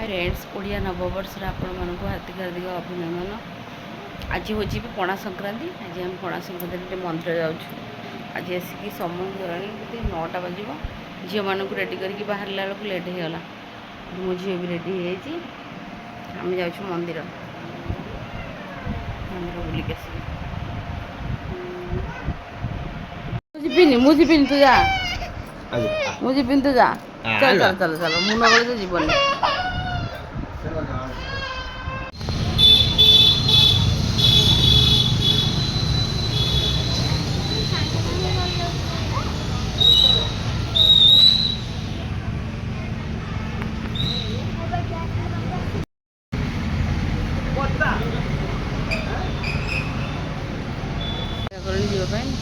Friends Odia नववर्ष आपण मानक हार्दिक हार्दिक अभिनंदन। आज हूँ भी पणा संक्रांति। आज आम पणा संक्रांति मंदिर जाऊँ। आज आसिक समय गलानी 9टा बजब झील मानक रेडी करके बाहर बेलू लेट होगा। मो झी भी रेडी आम जाऊँ मंदिर मंदिर बुलिक मुझे तू जा मुझे तू जा चल चल चल चल मुझ नगले तो जीवन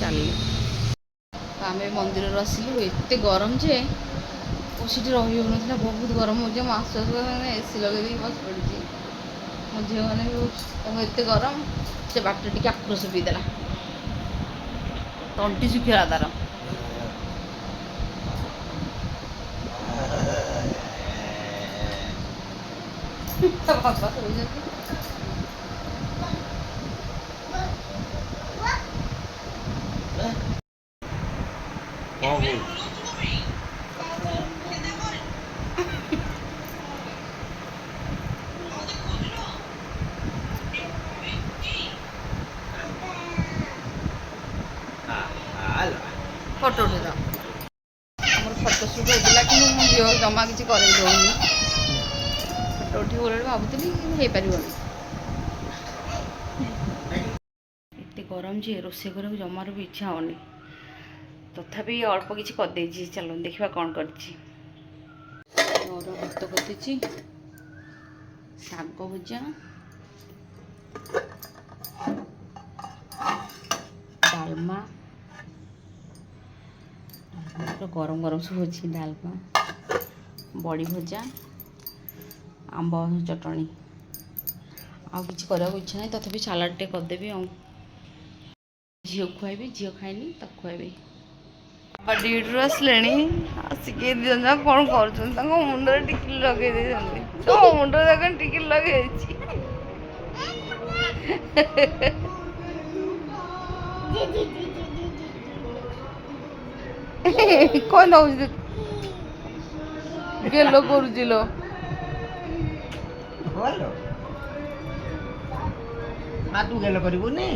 चलिए आम मंदिर आसिलु। एत गरम जे सीटी रही हो बहुत गरम हो आस एसी लगे बस पड़ी मो झील मैंने एत गरम से बाट टे आक्रोश पीदेला तंटी सुखीला तार बाबा फोटो उठे फोटो सुट होता कि झील जमा किसी कर दौनी फोटो उठी बोले भावुली हो पार एत गरम जे रोषे कर जमार भी इच्छा होनी तथापि अल्प किसी करदे। चलो देखा कौन कर भात कति शाग भजा डालमा गरम गरम सब अच्छी डालमा बड़ी भजा आंब चटनी आ कि करने इच्छा नहीं तथापि सालाड टे करदेवी झील खुआबी झील खाएनी तक खुआबी ड्यूटी आसले आसिक दिजा कौन कर मुंडे टिकिल लगे मुंडे देख टिकिल लगे कौन दौड़ गेलो करुचिलो तू गेलो करूनी